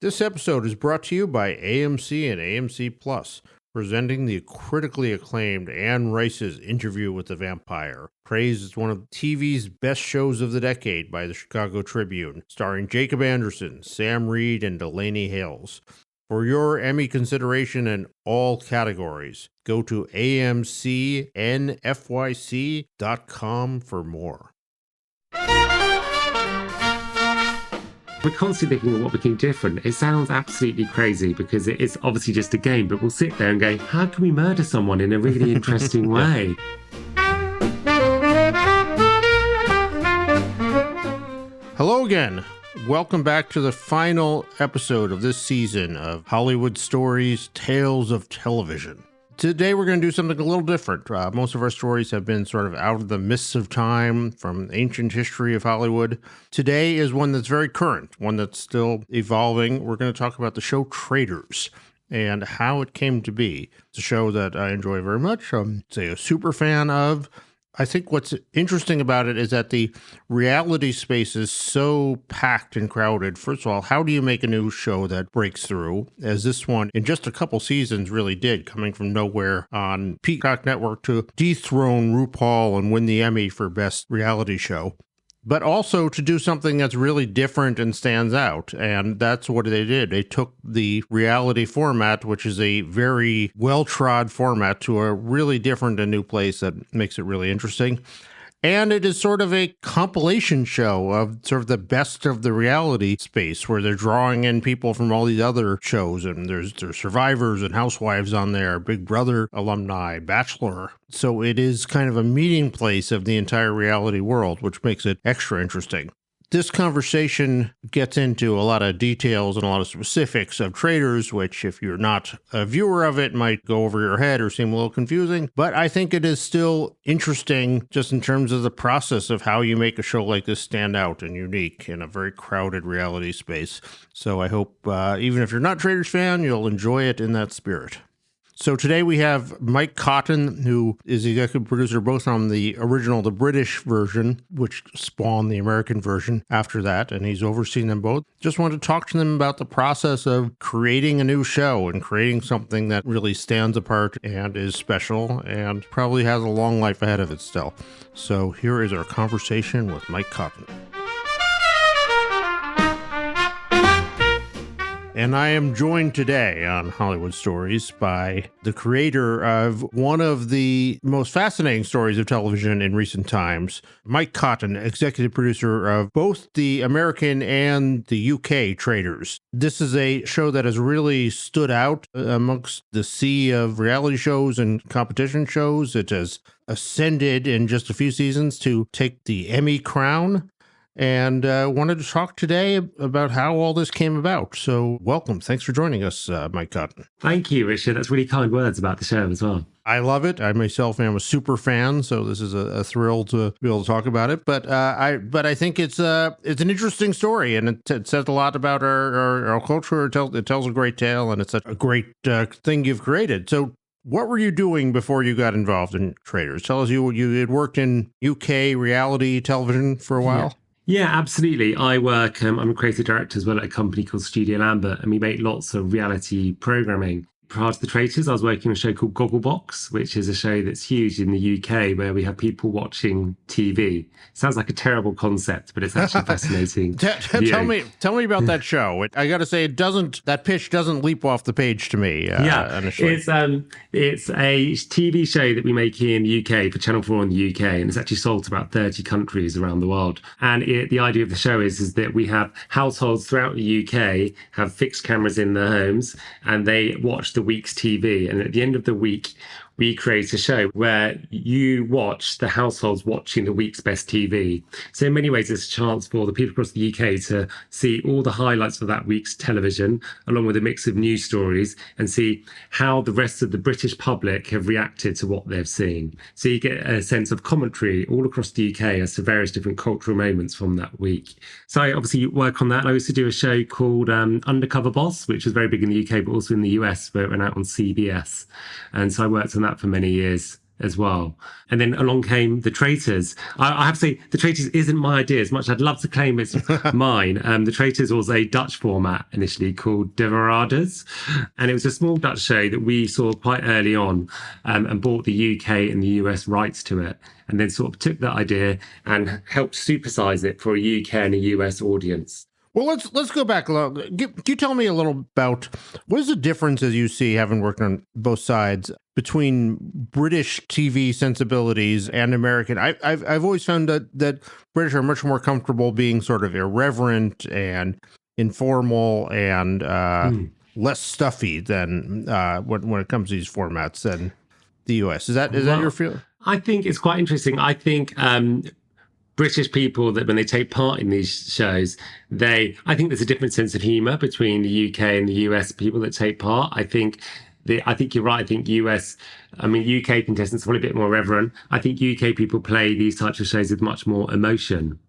This episode is brought to you by AMC and AMC Plus, presenting the critically acclaimed Anne Rice's Interview with the Vampire. Praised as one of TV's best shows of the decade by the Chicago Tribune, starring Jacob Anderson, Sam Reed, and Delaney Hales. For your Emmy consideration in all categories, go to amcnfyc.com for more. We're constantly thinking of what we can do different. It sounds absolutely crazy because it is obviously just a game, but we'll sit there and go, how can we murder someone in a really interesting way? Hello again. Welcome back to the final episode of this season of Hollywood Stories, Tales of Television. Today we're going to do something a little different. Most of our stories have been sort of out of the mists of time from ancient history of Hollywood. Today is one that's very current, one that's still evolving. We're going to talk about the show Traitors and how it came to be. It's a show that I enjoy very much. I'm, a super fan of. I think what's interesting about it is that the reality space is so packed and crowded. First of all, how do you make a new show that breaks through, as this one in just a couple seasons really did, coming from nowhere on Peacock Network to dethrone RuPaul and win the Emmy for Best Reality Show, but also to do something that's really different and stands out. And that's what they did. They took the reality format, which is a very well-trod format, to a really different and new place that makes it really interesting. And it is sort of a compilation show of sort of the best of the reality space, where they're drawing in people from all these other shows. And there's Survivors and Housewives on there, Big Brother alumni, Bachelor. So it is kind of a meeting place of the entire reality world, which makes it extra interesting. This conversation gets into a lot of details and a lot of specifics of Traitors, which, if you're not a viewer of it, might go over your head or seem a little confusing. But I think it is still interesting just in terms of the process of how you make a show like this stand out and unique in a very crowded reality space. So I hope, even if you're not a Traitors fan, you'll enjoy it in that spirit. So today we have Mike Cotton, who is the executive producer both on the original, the British version, which spawned the American version after that, and he's overseen them both. Just wanted to talk to them about the process of creating a new show and creating something that really stands apart and is special and probably has a long life ahead of it still. So here is our conversation with Mike Cotton. And I am joined today on Hollywood Stories by the creator of one of the most fascinating stories of television in recent times, Mike Cotton, executive producer of both the American and the UK Traitors. This is a show that has really stood out amongst the sea of reality shows and competition shows. It has ascended in just a few seasons to take the Emmy crown. And wanted to talk today about how all this came about. So welcome. Thanks for joining us, Mike Cotton. Thank you, Richard. That's really kind words about the show as well. I love it. I myself am a super fan, so this is a thrill to be able to talk about it. But I think it's an interesting story, and it says a lot about our culture. It tells a great tale, and it's a great thing you've created. So what were you doing before you got involved in Traitors? Tell us, you had worked in UK reality television for a while. Yeah, absolutely. I work, I'm a creative director as well at a company called Studio Lambert, and we make lots of reality programming. Prior to the Traitors, I was working on a show called Gogglebox, which is a show that's huge in the UK, where we have people watching TV. Sounds like a terrible concept, but it's actually fascinating. Tell me about that show. I got to say, that pitch doesn't leap off the page to me. Initially. It's a TV show that we make here in the UK for Channel 4 in the UK, and it's actually sold to about 30 countries around the world. And the idea of the show is that we have households throughout the UK have fixed cameras in their homes, and they watch the week's TV, and at the end of the week we create a show where you watch the households watching the week's best TV. So in many ways, it's a chance for the people across the UK to see all the highlights of that week's television, along with a mix of news stories, and see how the rest of the British public have reacted to what they've seen. So you get a sense of commentary all across the UK as to various different cultural moments from that week. So I obviously work on that. I used to do a show called Undercover Boss, which was very big in the UK, but also in the US, where it went out on CBS. And so I worked on that for many years. as well. And then along came the Traitors. I have to say, the Traitors isn't my idea as much. I'd love to claim it's mine. The Traitors was a Dutch format initially called De Verraders. And it was a small Dutch show that we saw quite early on and bought the UK and the US rights to it. And then sort of took that idea and helped supersize it for a UK and a US audience. Well, let's go back a little. Can you tell me a little about what is the difference, as you see, having worked on both sides, between British TV sensibilities and American? I've always found that British are much more comfortable being sort of irreverent and informal and less stuffy than when it comes to these formats than the US. Is that your feeling? I think it's quite interesting. I think British people, that when they take part in these shows, I think there's a different sense of humour between the UK and the US people that take part. I think you're right. I think UK contestants are probably a bit more reverent. I think UK people play these types of shows with much more emotion.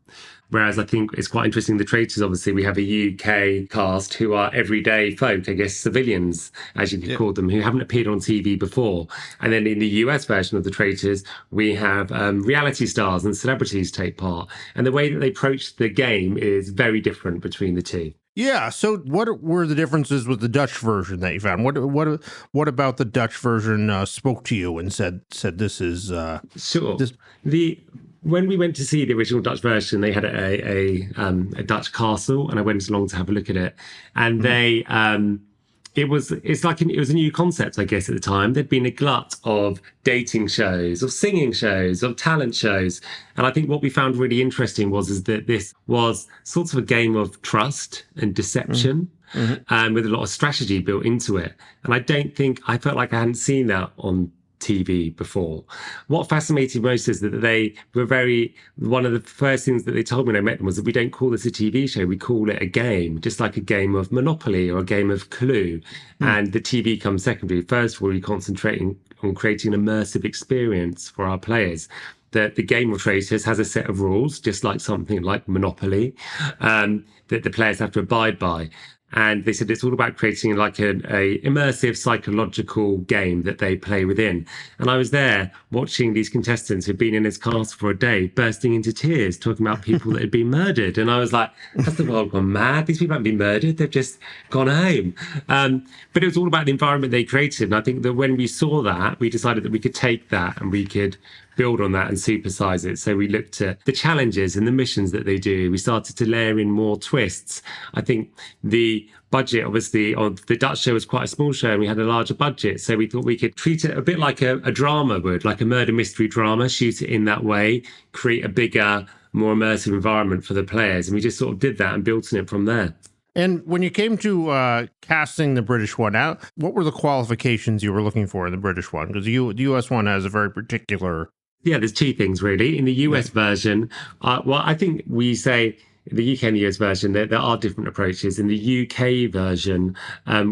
Whereas I think it's quite interesting, the Traitors, obviously, we have a UK cast who are everyday folk, I guess, civilians, as you could call them, who haven't appeared on TV before. And then in the US version of the Traitors, we have reality stars and celebrities take part. And the way that they approach the game is very different between the two. Yeah. So, what were the differences with the Dutch version that you found? What about the Dutch version spoke to you and said this is sure. When we went to see the original Dutch version, they had a Dutch castle, and I went along to have a look at it. And it was a new concept, I guess, at the time. There'd been a glut of dating shows, of singing shows, of talent shows. And I think what we found really interesting was that this was sort of a game of trust and deception. With a lot of strategy built into it. And I felt like I hadn't seen that on TV before. What fascinated most is that they were one of the first things that they told me when I met them was that we don't call this a TV show, we call it a game, just like a game of Monopoly or a game of Clue. And the TV comes secondary. First of all, we're concentrating on creating an immersive experience for our players. The game of Traitors has a set of rules, just like something like Monopoly, that the players have to abide by. And they said it's all about creating like a immersive psychological game that they play within. And I was there watching these contestants who'd been in this cast for a day, bursting into tears, talking about people that had been murdered. And I was like, has the world gone mad? These people haven't been murdered. They've just gone home. But it was all about the environment they created. And I think that when we saw that, we decided that we could take that and we could build on that and supersize it. So we looked at the challenges and the missions that they do. We started to layer in more twists. I think the budget, obviously, on the Dutch show was quite a small show and we had a larger budget. So we thought we could treat it a bit like a drama would, like a murder mystery drama, shoot it in that way, create a bigger, more immersive environment for the players. And we just sort of did that and built on it from there. And when you came to casting the British one out, what were the qualifications you were looking for in the British one? Because the US one has a very particular... Yeah, there's two things really. In the US version, I think we say the UK and the US version, there are different approaches. In the UK version,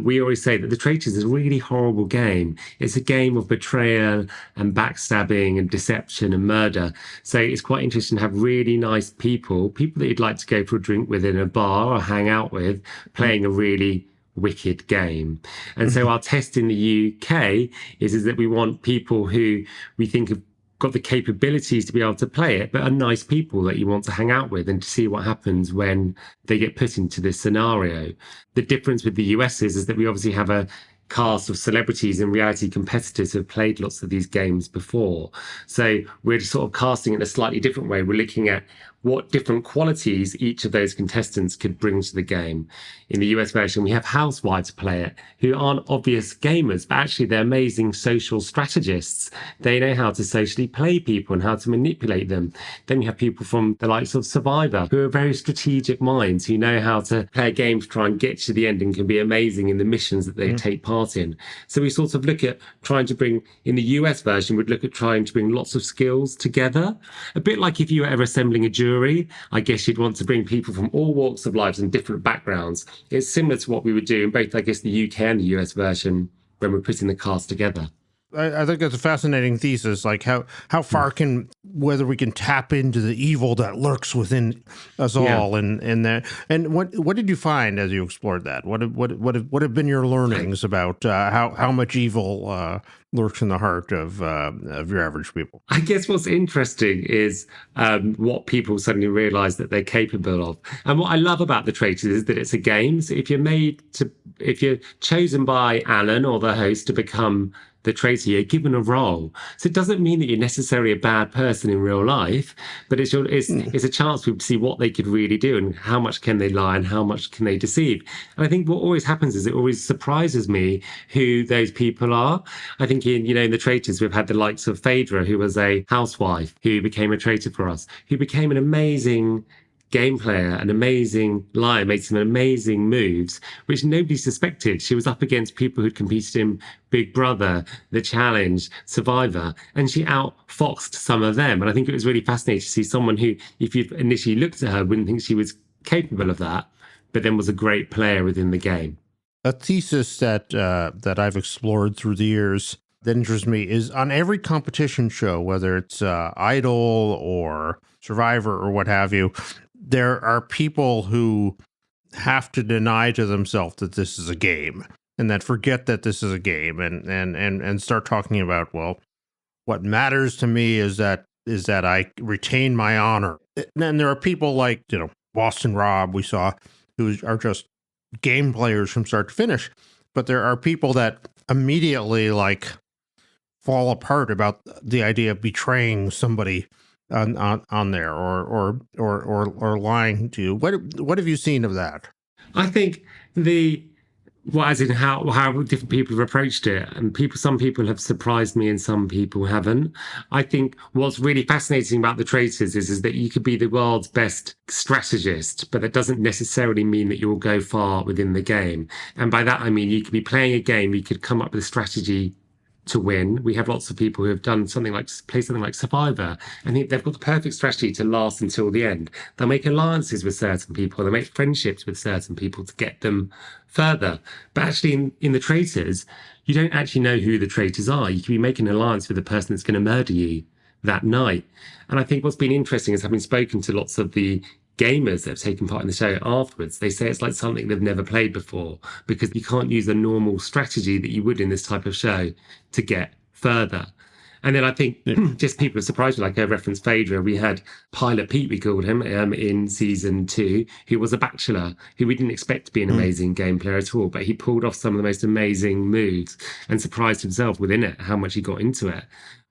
we always say that the Traitors is a really horrible game. It's a game of betrayal and backstabbing and deception and murder. So it's quite interesting to have really nice people that you'd like to go for a drink with in a bar or hang out with, playing a really wicked game. And so our test in the UK is that we want people who we think have got the capabilities to be able to play it, but are nice people that you want to hang out with and to see what happens when they get put into this scenario. The difference with the US is that we obviously have a cast of celebrities and reality competitors who have played lots of these games before. So we're sort of casting it in a slightly different way. We're looking at what different qualities each of those contestants could bring to the game. In the US version, we have housewives play it who aren't obvious gamers, but actually they're amazing social strategists. They know how to socially play people and how to manipulate them. Then you have people from the likes of Survivor who are very strategic minds, who know how to play a game to try and get to the end and can be amazing in the missions that they take part in. So we sort of look at trying to bring, in the US version, we'd look at trying to bring lots of skills together. A bit like if you were ever assembling a jury, I guess you'd want to bring people from all walks of life and different backgrounds. It's similar to what we would do in both, I guess, the UK and the US version when we're putting the cast together. I think that's a fascinating thesis. Like how far can whether we can tap into the evil that lurks within us Yeah. all, and that, and what did you find as you explored that? What have been your learnings about how much evil lurks in the heart of your average people? I guess what's interesting is what people suddenly realize that they're capable of. And what I love about the Traitors is that it's a game. So if you're chosen by Alan or the host to become the traitor, you're given a role. So it doesn't mean that you're necessarily a bad person in real life, but it's a chance for people to see what they could really do and how much can they lie and how much can they deceive. And I think what always happens is it always surprises me who those people are. I think in the Traitors, we've had the likes of Phaedra, who was a housewife who became a traitor for us, who became an amazing game player, an amazing liar, made some amazing moves, which nobody suspected. She was up against people who'd competed in Big Brother, The Challenge, Survivor, and she outfoxed some of them. And I think it was really fascinating to see someone who, if you initially looked at her, wouldn't think she was capable of that, but then was a great player within the game. A thesis that I've explored through the years that interests me is on every competition show, whether it's Idol or Survivor or what have you, there are people who have to deny to themselves that this is a game, and that forget that this is a game, and start talking about, well, what matters to me is that I retain my honor. And there are people like Boston Rob we saw, who are just game players from start to finish, but there are people that immediately fall apart about the idea of betraying somebody on there or lying to you. What have you seen of that? I think as in how different people have approached it, and some people have surprised me and some people haven't. I think what's really fascinating about the Traitors is that you could be the world's best strategist, but that doesn't necessarily mean that you'll go far within the game. And by that I mean you could be playing a game, you could come up with a strategy to win. We have lots of people who have done something like Survivor, and they've got the perfect strategy to last until the end. They'll make alliances with certain people, they'll make friendships with certain people to get them further. But actually in the Traitors, you don't actually know who the traitors are. You can be making an alliance with the person that's going to murder you that night. And I think what's been interesting is, having spoken to lots of the gamers that have taken part in the show afterwards, they say it's like something they've never played before, because you can't use the normal strategy that you would in this type of show to get further. And then I think just people are surprised. Like I referenced Phaedra, we had Pilot Pete, we called him, in season 2, who was a bachelor, who we didn't expect to be an amazing game player at all, but he pulled off some of the most amazing moves and surprised himself within it, how much he got into it.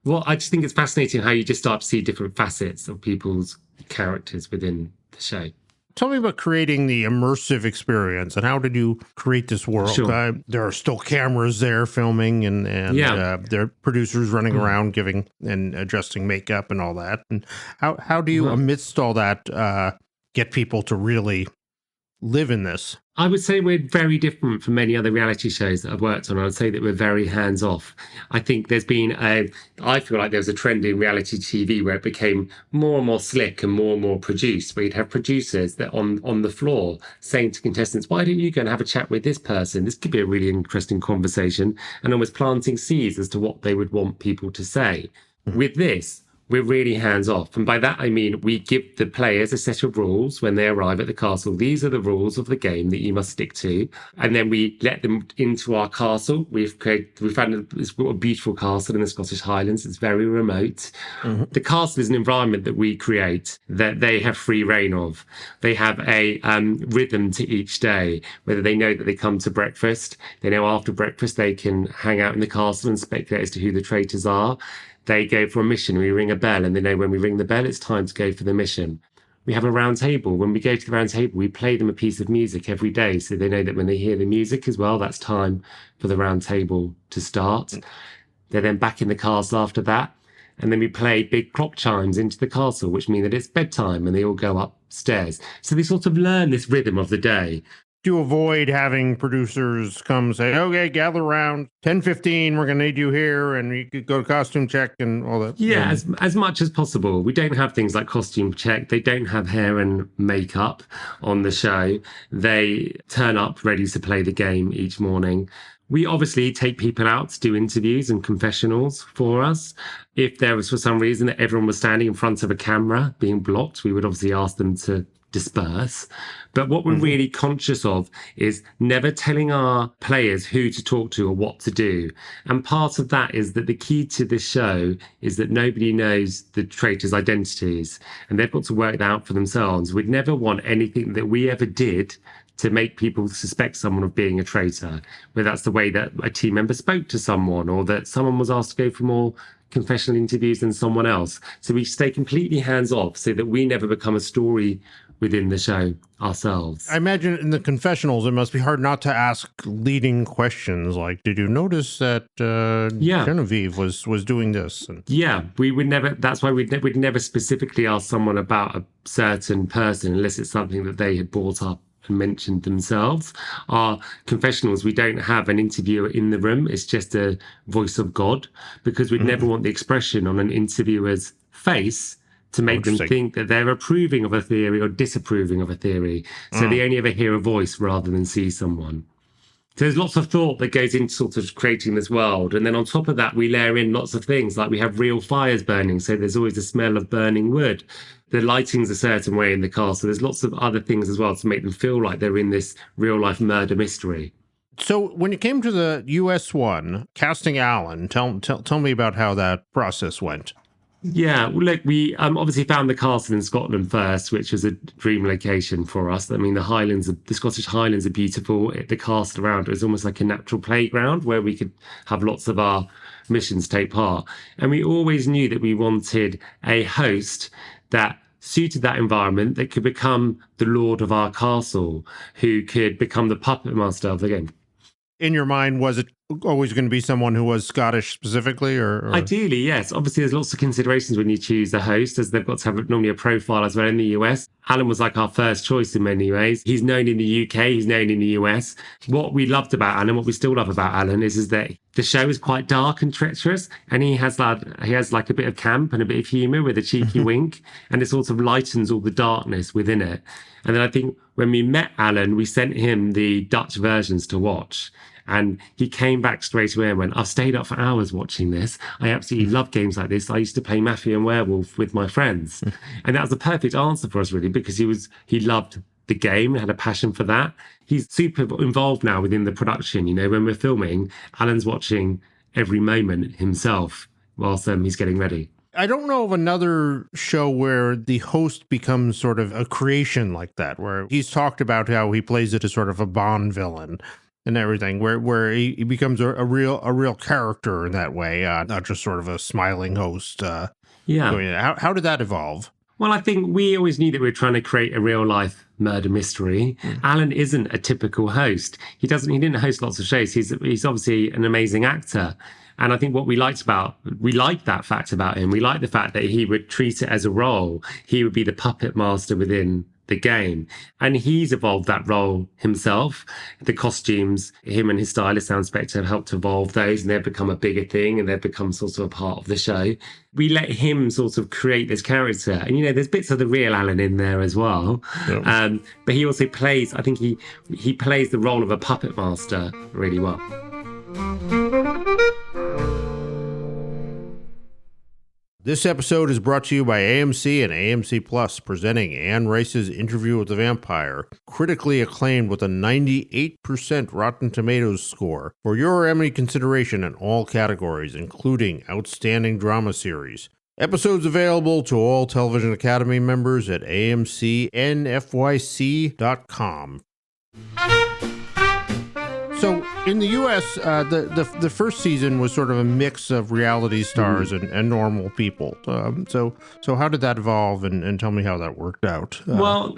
Well, I just think it's fascinating how you just start to see different facets of people's characters within the show. Tell me about creating the immersive experience, and how did you create this world? Sure. There are still cameras there filming, and there are producers running around giving and adjusting makeup and all that. And how do you, amidst all that, get people to really live in this? I would say we're very different from many other reality shows that I've worked on. I would say that we're very hands-off. I think I feel like there was a trend in reality TV where it became more and more slick and more produced, where you'd have producers that on the floor saying to contestants, why don't you go and have a chat with this person? This could be a really interesting conversation, and almost planting seeds as to what they would want people to say. With this, we're really hands-off. And by that, I mean, we give the players a set of rules when they arrive at the castle. These are the rules of the game that you must stick to. And then we let them into our castle. We've found this a beautiful castle in the Scottish Highlands. It's very remote. The castle is an environment that we create that they have free reign of. They have a rhythm to each day, whether they know that they come to breakfast. They know after breakfast they can hang out in the castle and speculate as to who the traitors are. They go for a mission, we ring a bell, and they know when we ring the bell, it's time to go for the mission. We have a round table. When we go to the round table, we play them a piece of music every day, so they know that when they hear the music as well, that's time for the round table to start. They're then back in the castle after that, and then we play big clock chimes into the castle, which mean that it's bedtime, and they all go upstairs. So they sort of learn this rhythm of the day. to avoid having producers come say, okay, gather around 10:15, we're going to need you here, and you could go to costume check and all that. Yeah, as much as possible. We don't have things like costume check. They don't have hair and makeup on the show. They turn up ready to play the game each morning. We obviously take people out to do interviews and confessionals for us. If there was, for some reason, that everyone was standing in front of a camera being blocked, we would obviously ask them to disperse. But what we're really conscious of is never telling our players who to talk to or what to do. And part of that is that the key to this show is that nobody knows the traitors' identities, and they've got to work that out for themselves. We'd never want anything that we ever did to make people suspect someone of being a traitor, whether that's the way that a team member spoke to someone or that someone was asked to go for more confessional interviews than someone else. So we stay completely hands off so that we never become a story within the show ourselves. I imagine in the confessionals, it must be hard not to ask leading questions like, did you notice that Genevieve was doing this? And yeah, we would never, that's why we'd never specifically ask someone about a certain person unless it's something that they had brought up and mentioned themselves. Our confessionals, we don't have an interviewer in the room. It's just a voice of God, because we'd never want the expression on an interviewer's face to make them think that they're approving of a theory or disapproving of a theory. So they only ever hear a voice rather than see someone. So there's lots of thought that goes into sort of creating this world. And then on top of that, we layer in lots of things, like we have real fires burning. So there's always the smell of burning wood. The lighting's a certain way in the castle. There's lots of other things as well to make them feel like they're in this real life murder mystery. So when you came to the US one, casting Alan, tell me about how that process went. Yeah, well, look, we obviously found the castle in Scotland first, which was a dream location for us. I mean, the Scottish Highlands are beautiful. The castle around it was almost like a natural playground where we could have lots of our missions take part. And we always knew that we wanted a host that suited that environment, that could become the lord of our castle, who could become the puppet master of the game. In your mind, was it always going to be someone who was Scottish specifically, or? Ideally, yes. Obviously, there's lots of considerations when you choose a host, as they've got to have normally a profile as well in the US. Alan was like our first choice in many ways. He's known in the UK, he's known in the US. What we loved about Alan, what we still love about Alan, is that the show is quite dark and treacherous, and he has like a bit of camp and a bit of humour with a cheeky wink, and it sort of lightens all the darkness within it. And then I think when we met Alan, we sent him the Dutch versions to watch. And he came back straight away and went, I've stayed up for hours watching this. I absolutely love games like this. I used to play Mafia and Werewolf with my friends. And that was the perfect answer for us, really, because he loved the game, had a passion for that. He's super involved now within the production. You know, when we're filming, Alan's watching every moment himself whilst he's getting ready. I don't know of another show where the host becomes sort of a creation like that, where he's talked about how he plays it as sort of a Bond villain and everything, where he becomes a real character in that way, not just sort of a smiling host. Yeah. How did that evolve? Well, I think we always knew that we were trying to create a real life murder mystery. Alan isn't a typical host. He didn't host lots of shows. He's obviously an amazing actor. And I think what we liked that fact about him. We liked the fact that he would treat it as a role. He would be the puppet master within the game. And he's evolved that role himself. The costumes, him and his stylist, Sound Spectre, have helped evolve those, and they've become a bigger thing, and they've become sort of a part of the show. We let him sort of create this character. And, you know, there's bits of the real Alan in there as well. Yep. But he also plays, I think he plays the role of a puppet master really well. This episode is brought to you by AMC and AMC Plus, presenting Anne Rice's Interview with the Vampire, critically acclaimed with a 98% Rotten Tomatoes score, for your Emmy consideration in all categories, including Outstanding Drama Series. Episodes available to all Television Academy members at amcnfyc.com. So in the U.S., the first season was sort of a mix of reality stars and normal people. So how did that evolve, and tell me how that worked out? Well,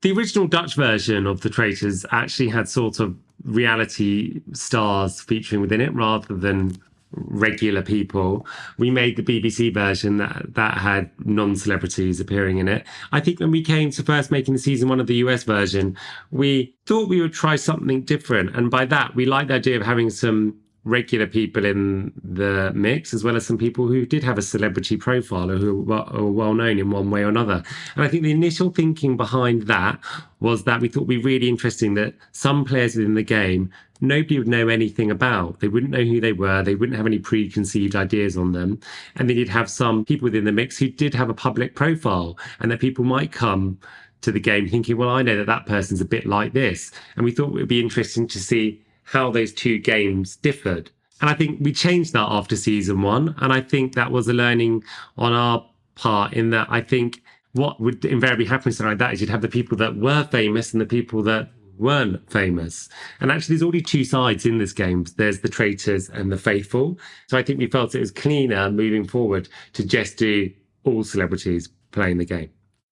the original Dutch version of The Traitors actually had sort of reality stars featuring within it rather than regular people. We made the BBC version that had non-celebrities appearing in it. I think when we came to first making the season 1 of the US version, we thought we would try something different. And by that, we liked the idea of having some regular people in the mix, as well as some people who did have a celebrity profile or who were well known in one way or another. And I think the initial thinking behind that was that we thought it'd be really interesting that some players within the game nobody would know anything about. They wouldn't know who they were. They wouldn't have any preconceived ideas on them. And then you'd have some people within the mix who did have a public profile, and that people might come to the game thinking, well, I know that that person's a bit like this. And we thought it would be interesting to see how those two games differed. And I think we changed that after season 1. And I think that was a learning on our part, in that I think what would invariably happen something like that is you'd have the people that were famous and the people that weren't famous. And actually, there's already two sides in this game. There's the traitors and the faithful. So I think we felt it was cleaner moving forward to just do all celebrities playing the game.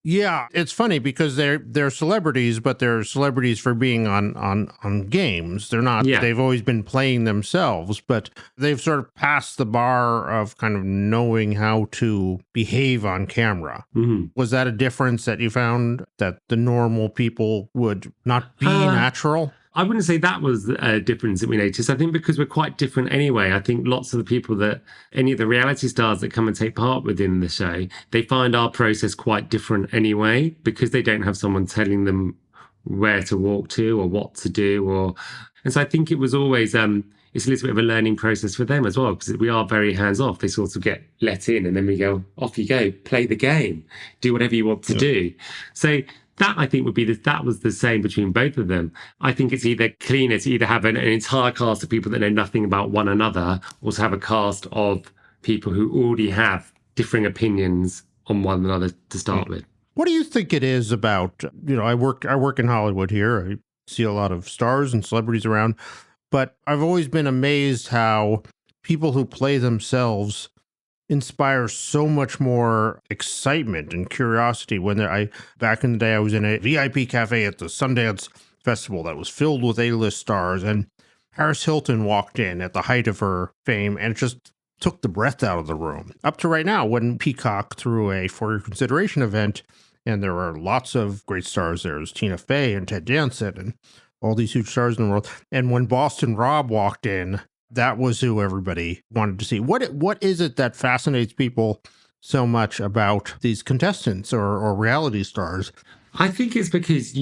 Yeah, it's funny because they're celebrities, but they're celebrities for being on games. They're not. Yeah. They've always been playing themselves, but they've sort of passed the bar of kind of knowing how to behave on camera. Mm-hmm. Was that a difference that you found, that the normal people would not be natural? I wouldn't say that was a difference that we noticed. I think because we're quite different anyway. I think lots of the people that, any of the reality stars that come and take part within the show, they find our process quite different anyway, because they don't have someone telling them where to walk to or what to do. And so I think it was always, it's a little bit of a learning process for them as well, because we are very hands off. They sort of get let in and then we go, off you go, play the game, do whatever you want to do. So that, I think, would be that was the same between both of them. I think it's either cleaner to either have an entire cast of people that know nothing about one another, or to have a cast of people who already have differing opinions on one another to start with. What do you think it is about, I work in Hollywood here. I see a lot of stars and celebrities around, but I've always been amazed how people who play themselves inspire so much more excitement and curiosity. Back in the day, I was in a VIP cafe at the Sundance Festival that was filled with A-list stars, and Paris Hilton walked in at the height of her fame, and it just took the breath out of the room. Up to right now, when Peacock threw a For Your Consideration event, and there are lots of great stars. There's Tina Fey and Ted Danson and all these huge stars in the world. And when Boston Rob walked in, that was who everybody wanted to see. What is it that fascinates people so much about these contestants or reality stars? I think it's because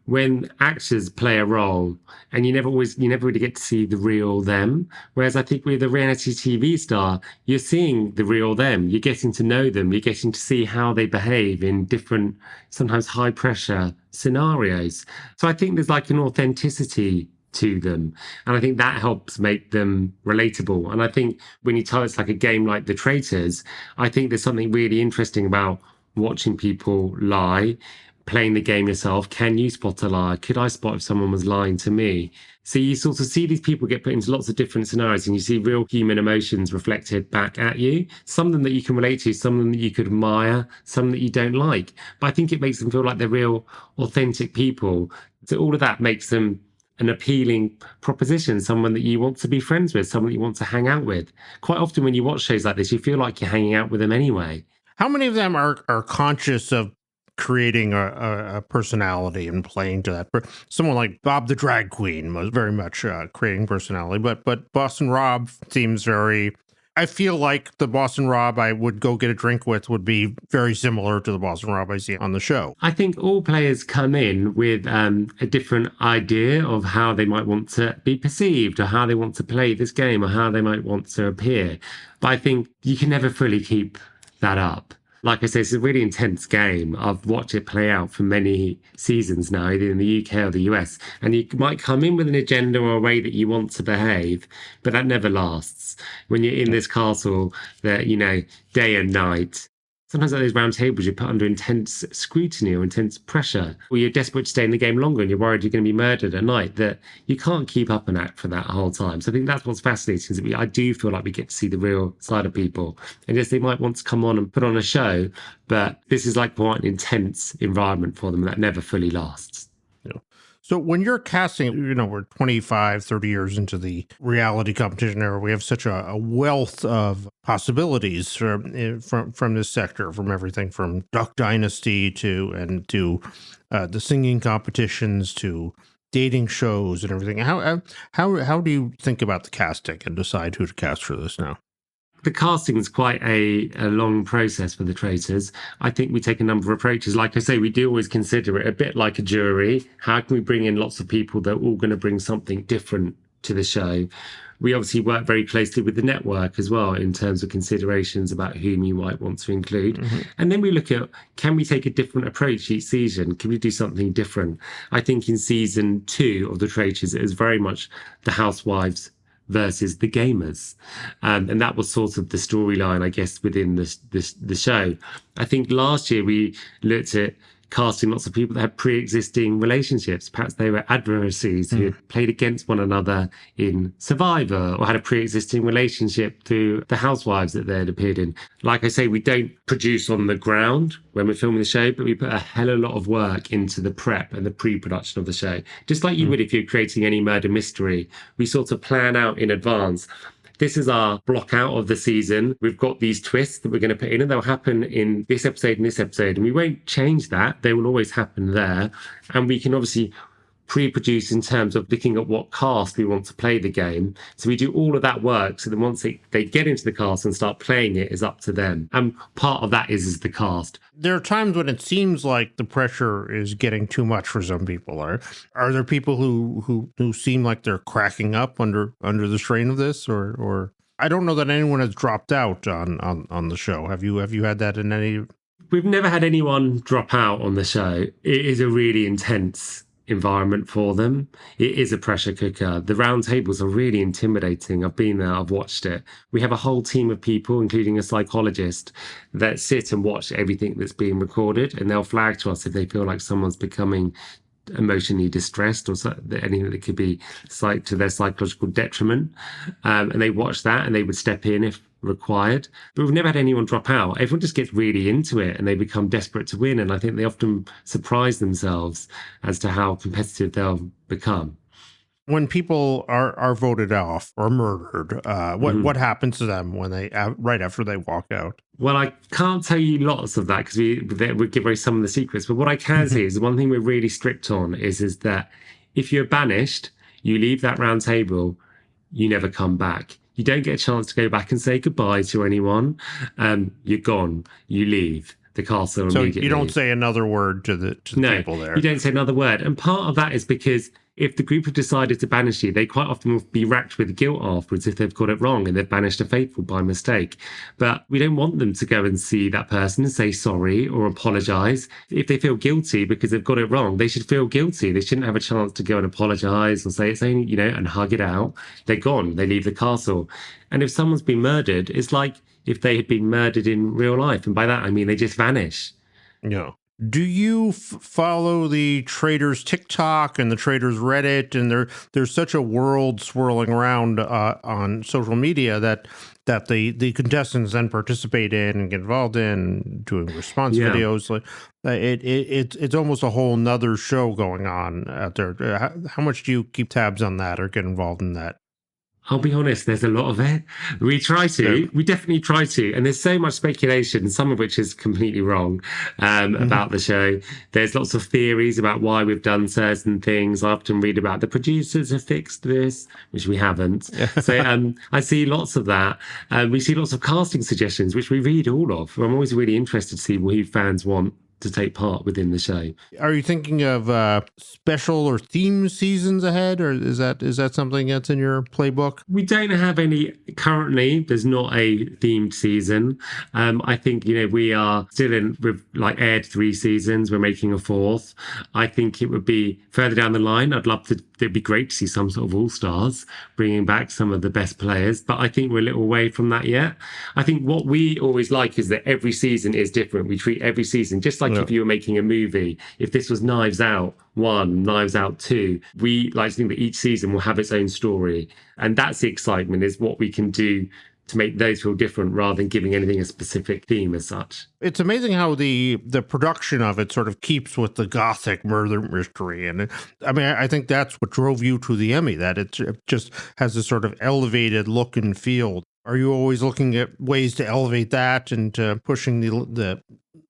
when actors play a role, and you never really get to see the real them. Whereas I think with a reality TV star, you're seeing the real them. You're getting to know them. You're getting to see how they behave in different, sometimes high pressure scenarios. So I think there's like an authenticity to them. And I think that helps make them relatable. And I think when you tell it's like a game like The Traitors, I think there's something really interesting about watching people lie, playing the game yourself. Can you spot a lie? Could I spot if someone was lying to me? So you sort of see these people get put into lots of different scenarios, and you see real human emotions reflected back at you. Some of them that you can relate to, some of them that you could admire, some that you don't like. But I think it makes them feel like they're real, authentic people. So all of that makes them an appealing proposition, someone that you want to be friends with, someone that you want to hang out with. Quite often when you watch shows like this, you feel like you're hanging out with them anyway. How many of them are conscious of creating a personality and playing to that? Someone like Bob the Drag Queen was very much creating personality, but Boston Rob seems very... I feel like the Boston Rob I would go get a drink with would be very similar to the Boston Rob I see on the show. I think all players come in with a different idea of how they might want to be perceived, or how they want to play this game, or how they might want to appear. But I think you can never fully keep that up. Like I say, it's a really intense game. I've watched it play out for many seasons now, either in the UK or the US. And you might come in with an agenda or a way that you want to behave, but that never lasts. When you're in this castle that, day and night, sometimes at those round tables, you're put under intense scrutiny or intense pressure, or you're desperate to stay in the game longer and you're worried you're going to be murdered at night, that you can't keep up an act for that whole time. So I think that's what's fascinating, is that I do feel like we get to see the real side of people. And yes, they might want to come on and put on a show, but this is like quite an intense environment for them that never fully lasts. So when you're casting, we're 25, 30 years into the reality competition era. We have such a wealth of possibilities from this sector, from everything from Duck Dynasty to the singing competitions to dating shows and everything. How do you think about the casting and decide who to cast for this now? The casting is quite a long process for the Traitors. I think we take a number of approaches. Like I say, we do always consider it a bit like a jury. How can we bring in lots of people that are all going to bring something different to the show? We obviously work very closely with the network as well in terms of considerations about whom you might want to include. Mm-hmm. And then we look at, can we take a different approach each season? Can we do something different? I think in season 2 of The Traitors, it was very much the housewives versus the gamers. And that was sort of the storyline, I guess, within the show. I think last year we looked at casting lots of people that had pre-existing relationships. Perhaps they were adversaries who had played against one another in Survivor or had a pre-existing relationship through the housewives that they had appeared in. Like I say, we don't produce on the ground when we're filming the show, but we put a hell of a lot of work into the prep and the pre-production of the show. Just like you would if you're creating any murder mystery. We sort of plan out in advance. This is our block out of the season. We've got these twists that we're going to put in, and they'll happen in this episode and this episode. And we won't change that. They will always happen there. And we can obviously pre-produce in terms of looking at what cast we want to play the game. So we do all of that work. So then once they get into the cast and start playing it, is up to them. And part of that is the cast. There are times when it seems like the pressure is getting too much for some people. Are there people who seem like they're cracking up under the strain of this, or I don't know that anyone has dropped out on the show. Have you had that in any? We've never had anyone drop out on the show. It is a really intense environment for them. It is a pressure cooker. The round tables are really intimidating. I've been there, I've watched it. We have a whole team of people, including a psychologist, that sit and watch everything that's being recorded, and they'll flag to us if they feel like someone's becoming emotionally distressed or anything that could be to their psychological detriment. And they watch that and they would step in if required. But we've never had anyone drop out. Everyone just gets really into it and they become desperate to win. And I think they often surprise themselves as to how competitive they'll become. When people are voted off or murdered, what happens to them when right after they walk out? Well, I can't tell you lots of that because we give away some of the secrets. But what I can say is the one thing we're really strict on is that if you're banished, you leave that round table, you never come back. You don't get a chance to go back and say goodbye to anyone. You're gone. You leave the castle immediately. So you don't say another word to the people there. You don't say another word. And part of that is because if the group have decided to banish you, they quite often will be racked with guilt afterwards if they've got it wrong and they've banished a faithful by mistake. But we don't want them to go and see that person and say sorry or apologise. If they feel guilty because they've got it wrong, they should feel guilty. They shouldn't have a chance to go and apologise or say it's only, and hug it out. They're gone. They leave the castle. And if someone's been murdered, it's like if they had been murdered in real life. And by that, I mean they just vanish. Yeah. Do you follow the Traitors TikTok and the Traitors Reddit? And there's such a world swirling around on social media that the contestants then participate in and get involved in doing response videos. Like it's almost a whole nother show going on out there. How much do you keep tabs on that or get involved in that? I'll be honest, there's a lot of it. We try to. Yeah. We definitely try to. And there's so much speculation, some of which is completely wrong, about the show. There's lots of theories about why we've done certain things. I often read about the producers have fixed this, which we haven't. So I see lots of that. We see lots of casting suggestions, which we read all of. I'm always really interested to see who fans want to take part within the show. Are you thinking of special or theme seasons ahead, or is that something that's in your playbook? We don't have any currently. There's not a themed season. I think we are still in. We've aired 3 seasons. We're making a 4th. I think it would be further down the line. It'd be great to see some sort of all-stars bringing back some of the best players, but I think we're a little away from that yet. I think what we always like is that every season is different. We treat every season just like if you were making a movie. If this was Knives Out 1, Knives Out 2, we like to think that each season will have its own story. And that's the excitement, is what we can do to make those feel different rather than giving anything a specific theme as such. It's amazing how the production of it sort of keeps with the gothic murder mystery. And I mean, I think that's what drove you to the Emmy, that it just has this sort of elevated look and feel. Are you always looking at ways to elevate that and pushing the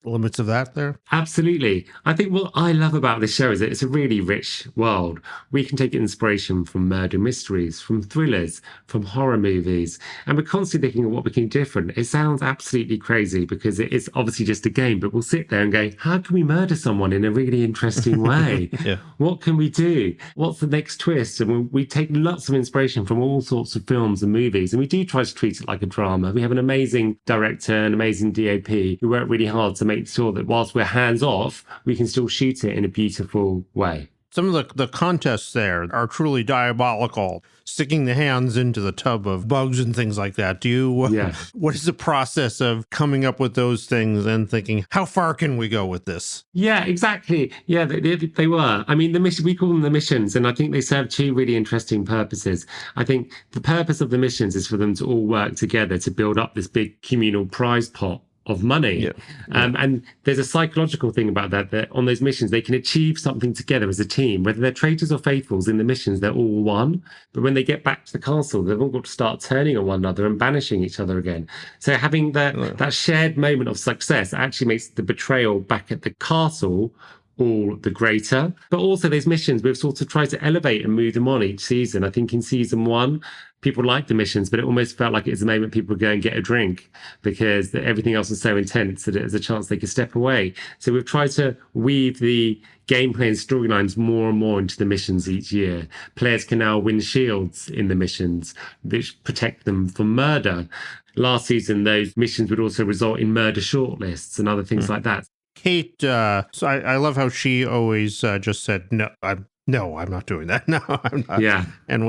limits of that there? Absolutely. I think what I love about this show is that it's a really rich world. We can take inspiration from murder mysteries, from thrillers, from horror movies, and we're constantly thinking of what we can do different. It sounds absolutely crazy because it is obviously just a game, but we'll sit there and go, how can we murder someone in a really interesting way? Yeah. What can we do? What's the next twist? And we take lots of inspiration from all sorts of films and movies, and we do try to treat it like a drama. We have an amazing director, an amazing DOP who work really hard to make sure that whilst we're hands off, we can still shoot it in a beautiful way. Some of the contests there are truly diabolical, sticking the hands into the tub of bugs and things like that. Do you, Yes. What is the process of coming up with those things and thinking, how far can we go with this? Yeah, exactly. Yeah, they were. I mean, the mission, we call them the missions, and I think they serve two really interesting purposes. I think the purpose of the missions is for them to all work together to build up this big communal prize pot of money. Yeah. And there's a psychological thing about that on those missions, they can achieve something together as a team. Whether they're traitors or faithfuls in the missions, they're all one. But when they get back to the castle, they've all got to start turning on one another and banishing each other again. So having that shared moment of success actually makes the betrayal back at the castle all the greater. But also those missions, we've sort of tried to elevate and move them on each season. I think in season 1, people liked the missions, but it almost felt like it was the moment people would go and get a drink because everything else was so intense that it was a chance they could step away. So we've tried to weave the gameplay and storylines more and more into the missions each year. Players can now win shields in the missions, which protect them from murder. Last season, those missions would also result in murder shortlists and other things like that. Kate, so I love how she always just said, no, I'm not doing that. No, I'm not. Yeah. And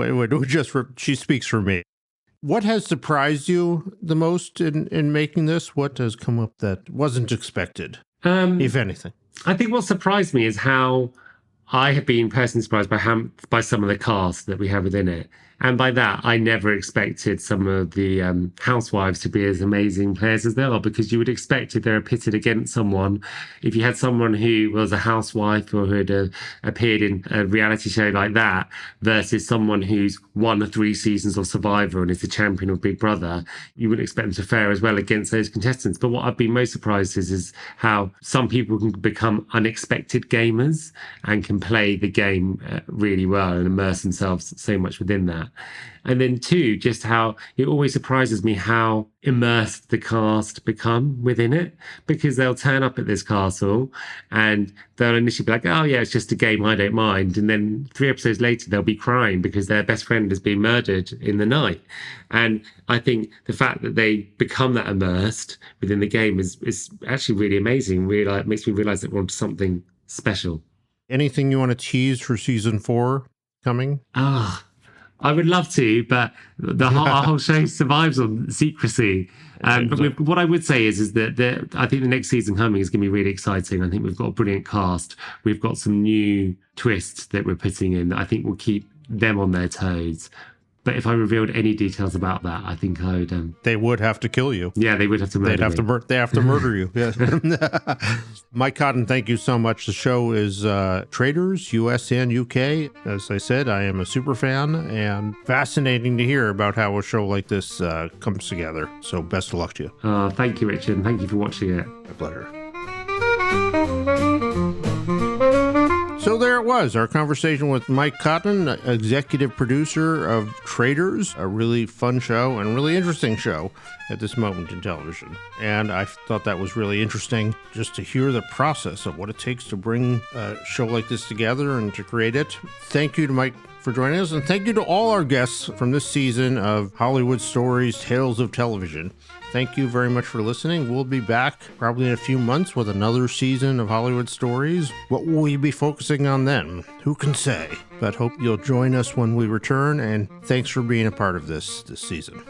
she speaks for me. What has surprised you the most in making this? What has come up that wasn't expected, if anything? I think what surprised me is how I have been personally surprised by some of the cast that we have within it. And by that, I never expected some of the housewives to be as amazing players as they are, because you would expect if they're pitted against someone, if you had someone who was a housewife or who had appeared in a reality show like that versus someone who's won 3 seasons of Survivor and is the champion of Big Brother, you wouldn't expect them to fare as well against those contestants. But what I've been most surprised is how some people can become unexpected gamers and can play the game really well and immerse themselves so much within that. And then 2, just how it always surprises me how immersed the cast become within it, because they'll turn up at this castle and they'll initially be like, oh yeah, it's just a game, I don't mind. And then 3 episodes later, they'll be crying because their best friend has been murdered in the night. And I think the fact that they become that immersed within the game is actually really amazing. Really, makes me realize that we're onto something special. Anything you want to tease for season 4 coming? I would love to, but our whole show survives on secrecy. But what I would say is that I think the next season coming is going to be really exciting. I think we've got a brilliant cast. We've got some new twists that we're putting in that I think will keep them on their toes. But if I revealed any details about that, I think I would... They would have to kill you. Yeah, they would have to murder me. They have to murder you. Yeah. Mike Cotton, thank you so much. The show is Traitors, US and UK. As I said, I am a super fan, and fascinating to hear about how a show like this comes together. So best of luck to you. Thank you, Richard, and thank you for watching it. My pleasure. So there it was, our conversation with Mike Cotton, executive producer of Traitors, a really fun show and really interesting show at this moment in television. And I thought that was really interesting just to hear the process of what it takes to bring a show like this together and to create it. Thank you to Mike for joining us, and thank you to all our guests from this season of Hollywood Stories, Tales of Television. Thank you very much for listening. We'll be back probably in a few months with another season of Hollywood Stories. What will we be focusing on then? Who can say? But hope you'll join us when we return, and thanks for being a part of this season.